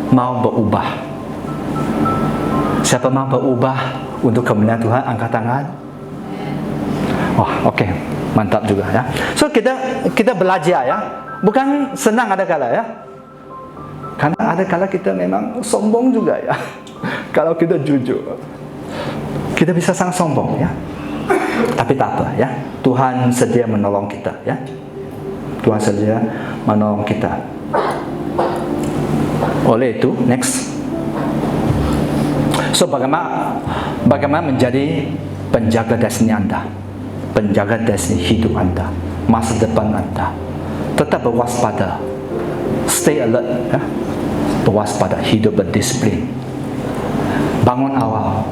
mau berubah. Siapa mau berubah untuk kemuliaan Tuhan, angkat tangan. Wah, oke, mantap juga ya. So kita belajar ya, bukan senang ada kala ya. Karena ada kala kita memang sombong juga ya. Kalau kita jujur, kita bisa sangat sombong ya. Tapi tak apa ya. Tuhan sedia menolong kita ya. Tuhan sedia menolong kita. Oleh itu, next. So bagaimana menjadi penjaga destiny Anda, penjaga destiny hidup Anda, masa depan Anda. Tetap berwaspada, stay alert ya. Berwaspada, hidup berdisiplin. Bangun awal,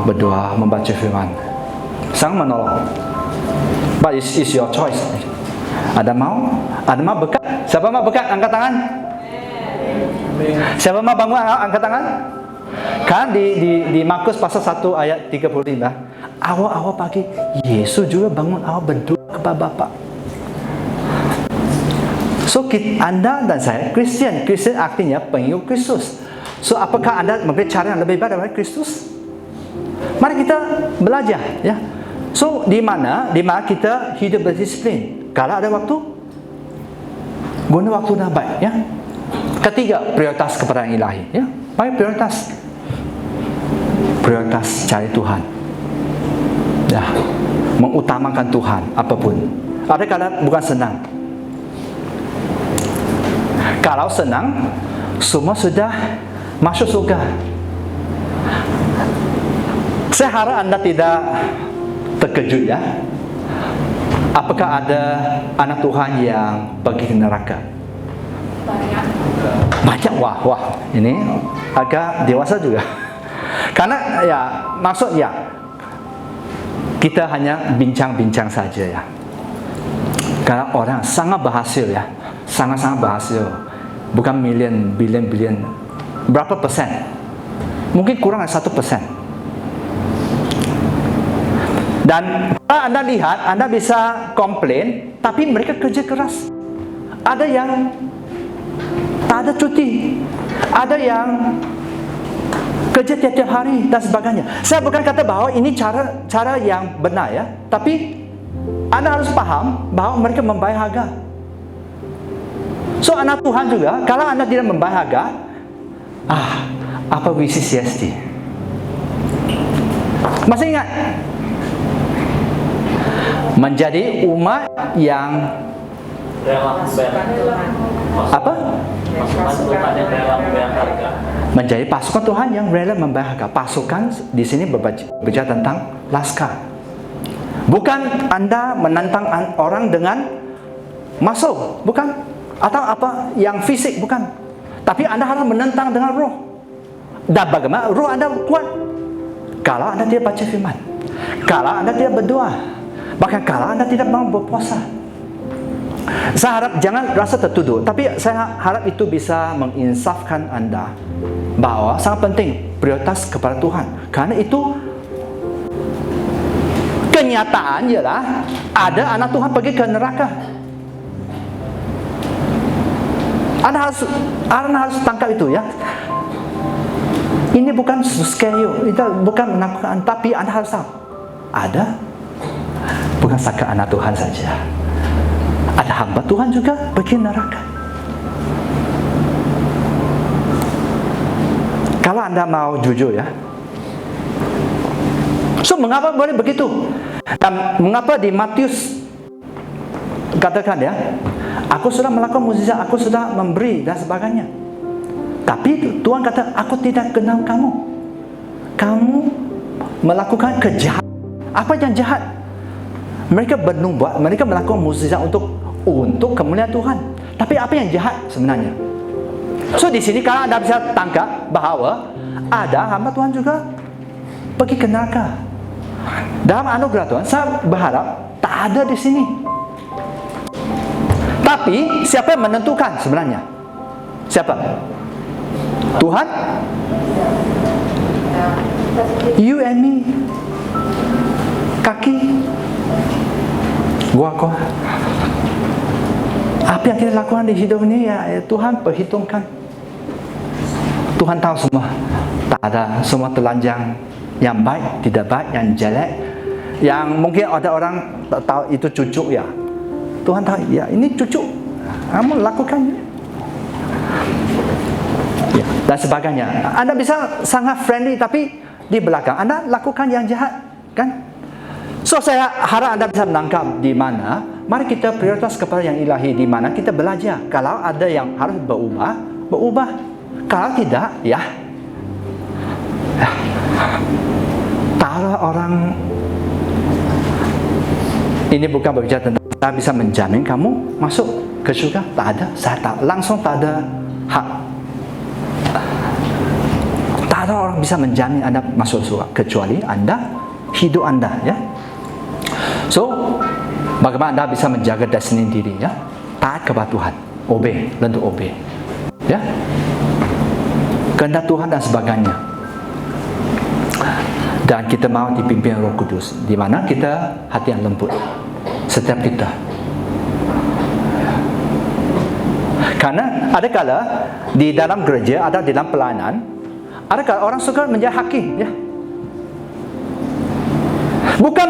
berdoa, membaca firman, sangat menolong. But it's your choice. Ada mau berkat? Siapa mau berkat? Angkat tangan. Siapa mau bangun? Angkat tangan. Kan di Markus pasal 1 ayat 35, awal pagi Yesus juga bangun awal berdoa kepada Bapa. So Anda dan saya Kristen artinya pengikut Kristus. So apakah Anda memberi cara yang lebih baik daripada Kristus? Mari kita belajar ya. So di mana kita hidup berdisiplin. Kalau ada waktu, guna waktu dengan baik ya. Ketiga, prioritas kepada yang ilahi ya. Mari prioritas cari Tuhan ya, mengutamakan Tuhan apapun. Ada kala bukan senang. Kalau senang, semua sudah masuk surga. Saya harap Anda tidak terkejut ya. Apakah ada anak Tuhan yang pergi ke neraka? Banyak. Wah, ini agak dewasa juga. Karena ya, maksud ya, kita hanya bincang-bincang saja ya. Karena orang sangat berhasil ya, sangat-sangat berhasil. Bukan bilion. Berapa persen? Mungkin kurang dari 1%. Dan kalau Anda lihat, Anda bisa komplain, tapi mereka kerja keras. Ada yang tak ada cuti, ada yang kerja tiap-tiap hari dan sebagainya. Saya bukan kata bahawa ini cara yang benar ya, tapi Anda harus paham bahawa mereka membayar harga. So anak Tuhan juga, kalau Anda tidak membayar harga, apa visi CST? Masih ingat? Menjadi umat yang apa? Menjadi pasukan Tuhan yang rela membayar harga. Pasukan di sini berbicara tentang laskar. Bukan Anda menantang orang dengan masuk, bukan, atau apa yang fisik, bukan. Tapi Anda harus menentang dengan roh. Dan bagaimana roh Anda kuat? Kalau Anda tidak baca firman, kalau Anda tidak berdoa, bahkan kalau Anda tidak mau berpuasa. Saya harap jangan rasa tertuduh, tapi saya harap itu bisa menginsafkan Anda bahwa sangat penting prioritas kepada Tuhan. Karena itu kenyataan ialah ada anak Tuhan pergi ke neraka. Anda harus tangkap itu ya. Ini bukan scare you, itu bukan menakutkan, tapi Anda harus tahu ada bukan saja anak Tuhan saja. Ada hamba Tuhan juga pergi neraka. Kalau Anda mau jujur ya. So mengapa boleh begitu? Dan mengapa di Matius katakan ya, aku sudah melakukan mukjizat, aku sudah memberi dan sebagainya. Tapi Tuhan kata, aku tidak kenal kamu. Kamu melakukan kejahatan. Apa yang jahat? Mereka bernubuat, mereka melakukan mukjizat untuk kemuliaan Tuhan. Tapi apa yang jahat sebenarnya? So di sini kalau Anda bisa tangkap bahawa ada hamba Tuhan juga pergi ke neraka. Dalam anugerah Tuhan, saya berharap tak ada di sini. Tapi siapa yang menentukan sebenarnya? Siapa? Tuhan? You and me. Kaki. Gua. Apa yang kita lakukan di hidup ini ya Tuhan perhitungkan. Tuhan tahu semua. Tak ada semua telanjang yang baik, tidak baik, yang jelek, yang mungkin ada orang tak tahu itu cucu ya. Tuhan tahu, ya ini cucu, kamu lakukan ya, dan sebagainya. Anda bisa sangat friendly tapi di belakang Anda lakukan yang jahat, kan? So saya harap Anda bisa menangkap di mana. Mari kita prioritas kepada yang ilahi, di mana kita belajar. Kalau ada yang harus berubah, berubah. Kalau tidak, ya. Kalau orang ini bukan berbicara tentang saya bisa menjamin kamu masuk ke surga, tak ada. Saya tak langsung tak ada hak. Tak ada orang bisa menjamin Anda masuk surga kecuali Anda hidup Anda, ya. So, bagaimana Anda bisa menjaga destiny diri, ya? Taat kepada Tuhan, obey, learn to obey, ya. Kehendak Tuhan dan sebagainya. Dan kita mau dipimpin Roh Kudus, di mana kita hati yang lembut, setiap kita. Karena ada kala di dalam gereja, ada di dalam pelayanan, ada kala orang suka menjadi hakim, ya. Bukan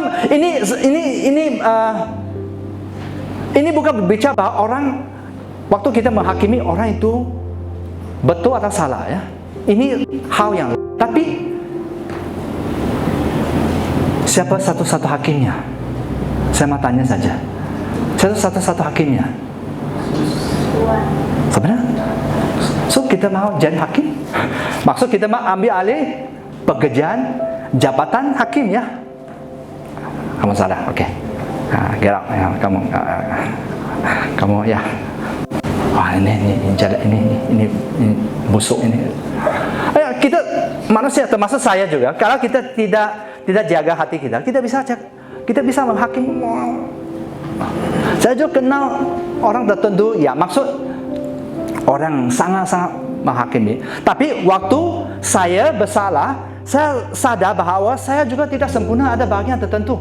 ini bukan berbicara bahwa orang waktu kita menghakimi orang itu betul atau salah, ya. Ini hal yang, tapi siapa satu-satu hakimnya? Saya mau tanya saja. Siapa satu-satu hakimnya? Sebenarnya? So kita mau jadi hakim? Maksud kita mau ambil alih pekerjaan jabatan hakim, ya? Kamu salah, oke. Gerak, ya, kamu ya. Wah, ini jelek, ini busuk ini. Ya, kita manusia, termasuk saya juga. Kalau kita tidak jaga hati kita bisa menghakimi. Saya juga kenal orang tertentu, ya, maksud orang sangat-sangat menghakimi. Tapi waktu saya bersalah, saya sadar bahwa saya juga tidak sempurna, ada bagian tertentu.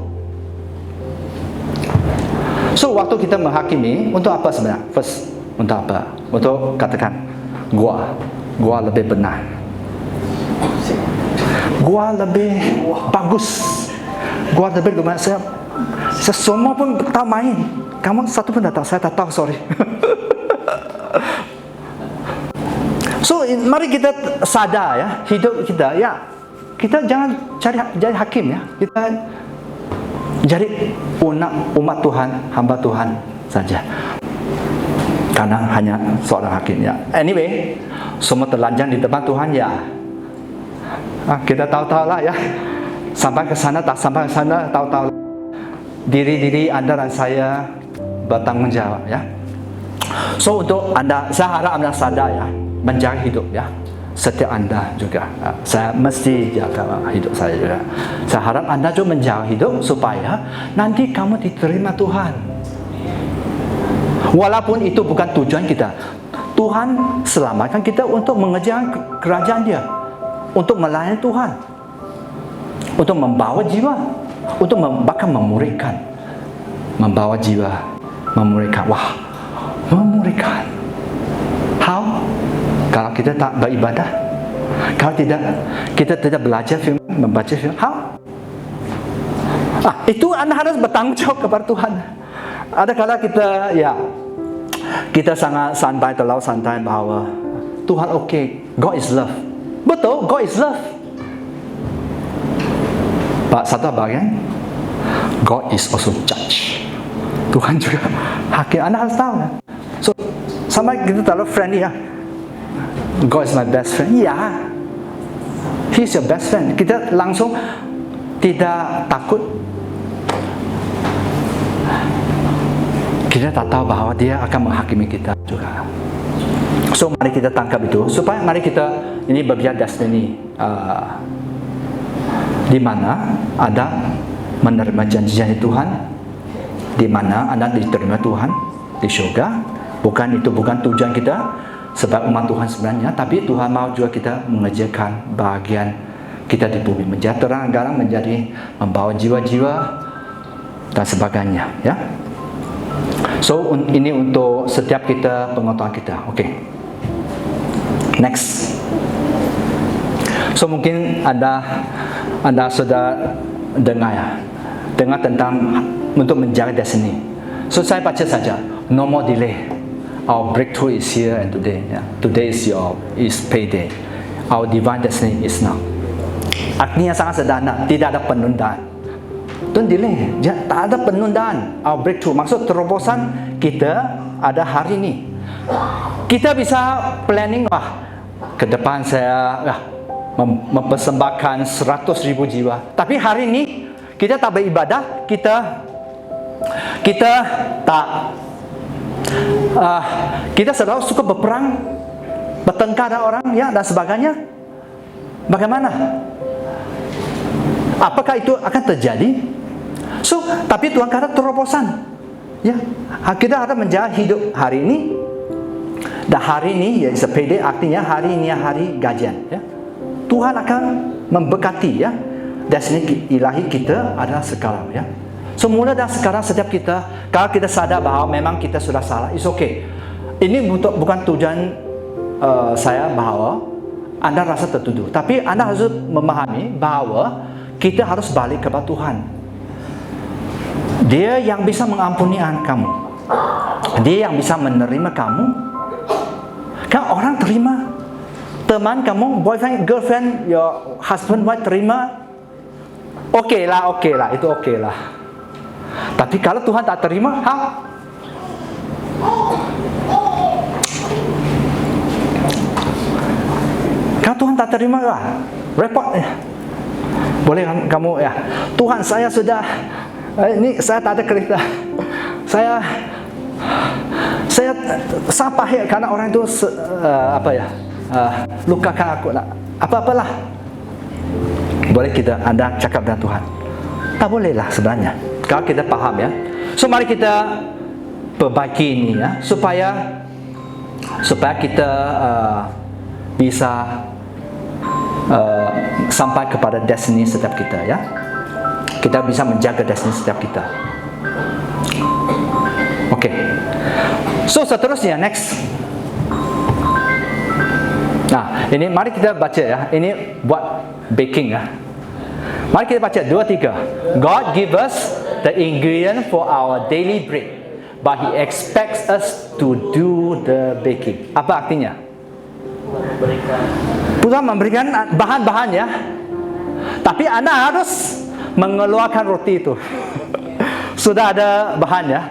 So, waktu kita menghakimi, untuk apa sebenarnya? First, untuk apa? Untuk katakan, gua lebih benar. Gua lebih bagus. Gua lebih gimana? Saya semua pun tahu main. Kamu satu pun tak tahu, saya tak tahu, sorry. So, mari kita sadar, ya, hidup kita, ya, kita jangan jadi hakim, ya. Kita jadi umat Tuhan, hamba Tuhan saja. Karena hanya seorang hakim, ya. Anyway, semua telanjang di depan Tuhan, ya. Kita tahu-tahu lah, ya. Sampai ke sana, tak sampai ke sana, tahu-tahu. Diri Anda dan saya bertanggung jawab, ya. So, untuk Anda, saya harap Anda sadar, ya, menjaga hidup, ya. Setiap Anda juga, saya mesti jaga hidup saya juga. Saya harap Anda juga menjaga hidup supaya nanti kamu diterima Tuhan. Walaupun itu bukan tujuan kita, Tuhan selamatkan kita untuk mengejar kerajaan Dia, untuk melayani Tuhan, untuk membawa jiwa, untuk bahkan memuridkan, membawa jiwa, memuridkan. Wah, memuridkan. How? Kalau kita tak beribadah, kalau kita tidak belajar firman, membaca firman, how? Itu Anda harus bertanggung jawab kepada Tuhan. Ada kala kita sangat santai, terlalu santai bahwa Tuhan oke, God is love. Betul, God is love. Satu bagian, God is also judge. Tuhan juga hakim. Anda harus tahu. So, sama kita terlalu friendly, ya. God is my best friend. Ya, He's your best friend. Kita langsung tidak takut. Kita tak tahu bahwa Dia akan menghakimi kita juga. So, mari kita tangkap itu. Supaya mari kita ini berbicara destiny, di mana Anda menerima janji-janji Tuhan, di mana Anda diterima Tuhan di surga. Bukan tujuan kita sebagai umat Tuhan sebenarnya, tapi Tuhan mau juga kita mengerjakan bagian kita di bumi, menjadi terang garang, menjadi membawa jiwa-jiwa dan sebagainya, ya. So, ini untuk setiap kita, pengetahuan kita. Oke. Next. So, mungkin ada Anda sudah dengar ya, dengar tentang untuk menjaga destiny. So saya baca saja, no more delay. Our breakthrough is here and today. Today is payday. Our divine destiny is now. Artinya sangat sederhana, tidak ada penundaan. Don't delay, tak ada penundaan. Our breakthrough, maksud terobosan kita ada hari ini. Kita bisa planning ke depan saya mempersembahkan 100,000 jiwa. Tapi hari ini kita tak beribadah, kita tak kita selalu suka berperang, bertengkar dengan orang dan sebagainya. Bagaimana? Apakah itu akan terjadi? So, tapi Tuhan kata terobosan. Ya, kita harus menjaga hidup hari ini. Dan hari ini sepede artinya hari ini hari gajian. Ya. Tuhan akan memberkati ya. Destiny ilahi kita adalah sekarang ya. Semula dan sekarang setiap kita, kalau kita sadar bahawa memang kita sudah salah, it's okay. Ini bukan tujuan saya bahawa Anda rasa tertuduh, tapi Anda harus memahami bahawa kita harus balik kepada Tuhan. Dia yang bisa mengampuni kamu. Dia yang bisa menerima kamu. Kan orang terima, teman kamu, boyfriend, girlfriend, your husband, wife terima, oke lah, itu oke lah. Tapi kalau Tuhan tak terima, kalau Tuhan tak terima repot. Boleh kamu ya, Tuhan saya sudah, ini saya tak ada kereta, saya sampah ya, karena orang itu lukakan aku lah, apa-apalah. Boleh Anda cakap dengan Tuhan? Tak boleh lah sebenarnya, kalau kita paham ya. So mari kita perbaiki ini ya, supaya kita bisa sampai kepada destiny setiap kita ya. Kita bisa menjaga destiny setiap kita. Oke. So seterusnya next. Nah, ini mari kita baca ya. Ini buat baking ya. Mari kita baca 2-3. God give us the ingredient for our daily bread, but He expects us to do the baking. Apa artinya? Tuhan memberikan bahan-bahan ya, tapi Anda harus mengeluarkan roti itu. Sudah ada bahan ya.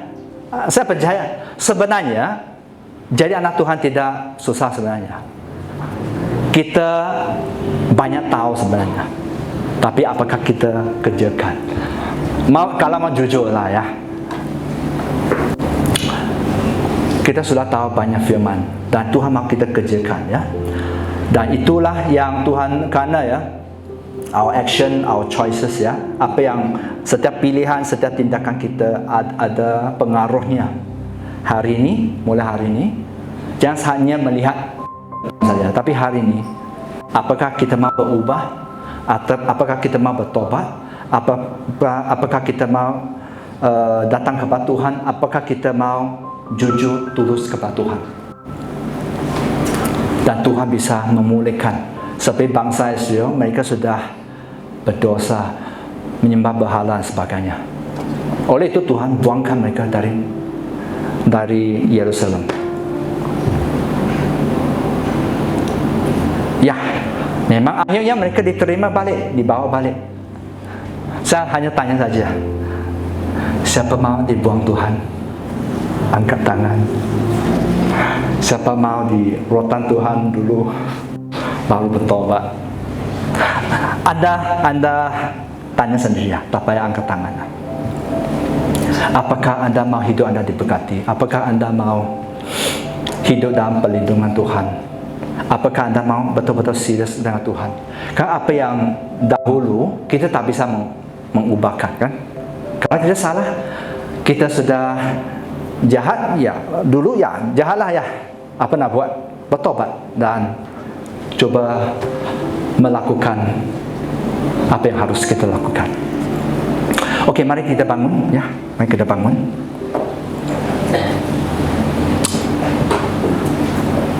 Saya percaya sebenarnya jadi anak Tuhan tidak susah sebenarnya. Kita banyak tahu sebenarnya, tapi apakah kita kerjakan? Kalau mau jujur lah ya, kita sudah tahu banyak firman dan Tuhan mau kita kerjakan ya. Dan itulah yang Tuhan, karena ya, our action, our choices ya, apa yang setiap pilihan, setiap tindakan kita ada pengaruhnya. Hari ini, mulai hari ini, jangan hanya melihat saja, tapi hari ini, apakah kita mau berubah, atau apakah kita mau bertobat, apakah kita mau datang kepada Tuhan, apakah kita mau jujur tulus kepada Tuhan. Dan Tuhan bisa memulihkan. Seperti bangsa Israel, mereka sudah berdosa, menyembah berhala dan sebagainya. Oleh itu Tuhan buangkan mereka dari Yerusalem. Ya, memang akhirnya mereka diterima balik, dibawa balik. Saya hanya tanya saja, siapa mau dibuang Tuhan? Angkat tangan. Siapa mau di rotan Tuhan dulu baru bertobat? Anda tanya sendiri ya, tak payah angkat tangan. Apakah Anda mau hidup Anda diberkati? Apakah Anda mau hidup dalam perlindungan Tuhan? Apakah Anda mau betul-betul serius dengan Tuhan? Karena apa yang dahulu kita tak bisa mengubahkan kan? Kalau kita salah, kita sudah jahat ya, dulu ya jahatlah ya, apa nak buat, bertobat dan coba melakukan apa yang harus kita lakukan. Oke, mari kita bangun ya, mari kita bangun.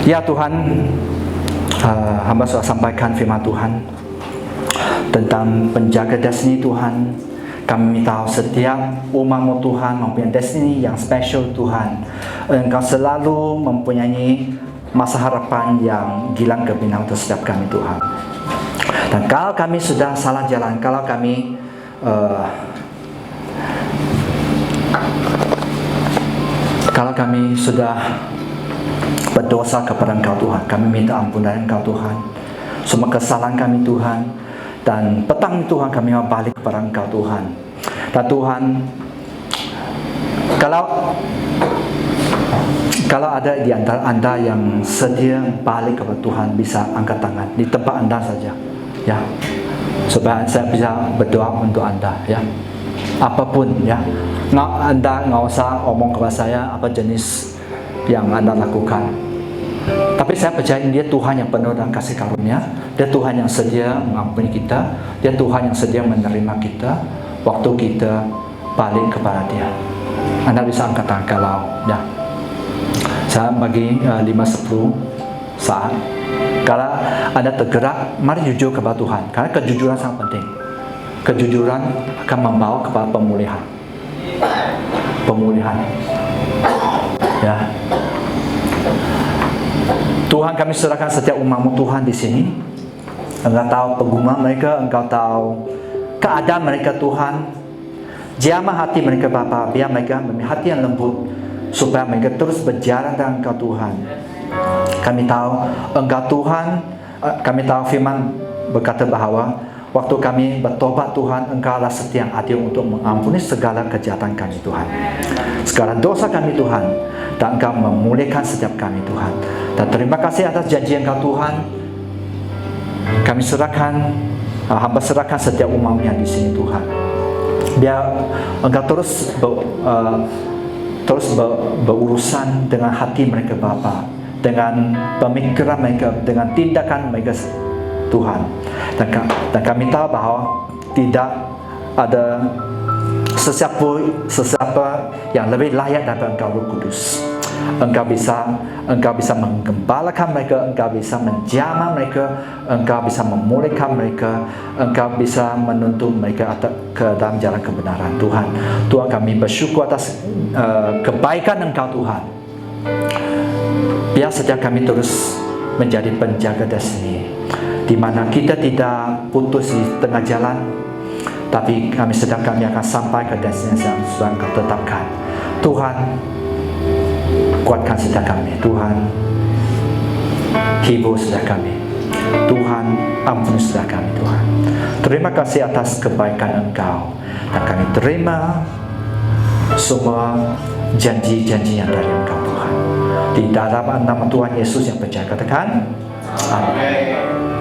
Ya Tuhan, hamba sudah sampaikan firman Tuhan tentang penjaga destiny Tuhan. Kami tahu setiap umat-Mu Tuhan mempunyai destiny yang special Tuhan. Engkau selalu mempunyai masa harapan yang gilang gemilang untuk setiap kami Tuhan. Dan kalau kami sudah salah jalan, kalau kami sudah berdosa kepada Engkau Tuhan, kami minta ampunan Engkau Tuhan semua kesalahan kami Tuhan. Dan petang Tuhan kami mau balik kepada Engkau Tuhan. Dan Tuhan, kalau ada di antara Anda yang sedia balik kepada Tuhan, bisa angkat tangan di tempat Anda saja, ya, supaya saya bisa berdoa untuk Anda, ya. Apapun, ya, Anda nggak usah omong kepada saya apa jenis yang Anda lakukan. Tapi saya percaya Dia Tuhan yang penuh dengan kasih karunia. Dia Tuhan yang sedia mengampuni kita. Dia Tuhan yang sedia menerima kita waktu kita balik kepada Dia. Anda bisa angkat tangan kalau, ya. Saya bagi 5-10 saat. Kalau Anda tergerak, mari jujur kepada Tuhan. Karena kejujuran sangat penting. Kejujuran akan membawa kepada pemulihan. Pemulihan, ya. Tuhan, kami serahkan setiap umat-Mu Tuhan di sini. Engkau tahu pengumuman mereka, Engkau tahu keadaan mereka Tuhan. Jamah hati mereka Bapa, biar mereka memiliki hati yang lembut, supaya mereka terus berjalan dengan Engkau Tuhan. Kami tahu Engkau Tuhan, kami tahu firman berkata bahwa waktu kami bertobat Tuhan, Engkau adalah setia yang adil untuk mengampuni segala kejahatan kami Tuhan, segala dosa kami Tuhan, dan Engkau memulihkan setiap kami Tuhan. Dan terima kasih atas janji Engkau Tuhan. Kami serahkan, hamba serahkan setiap umat yang di sini Tuhan. Biar Engkau terus berurusan dengan hati mereka Bapa, dengan pemikiran mereka, dengan tindakan mereka Tuhan. Dan kami tahu bahwa tidak ada sesiapa yang lebih layak daripada Engkau Roh Kudus. Engkau bisa menggembalakan mereka, Engkau bisa menjamah mereka, Engkau bisa memulihkan mereka, Engkau bisa menuntun mereka ke dalam jalan kebenaran Tuhan. Tuhan, kami bersyukur atas kebaikan Engkau Tuhan. Biar setiap kami terus menjadi penjaga destiny, di mana kita tidak putus di tengah jalan, tapi kami akan sampai ke destinasi yang sudah Engkau tetapkan. Tuhan, kuatkan setiap kami. Tuhan, hibur setiap kami. Tuhan, ampuni setiap kami Tuhan. Terima kasih atas kebaikan Engkau. Dan kami terima semua janji-janji yang dari Engkau Tuhan. Di dalam nama Tuhan Yesus yang percaya, katakan amin.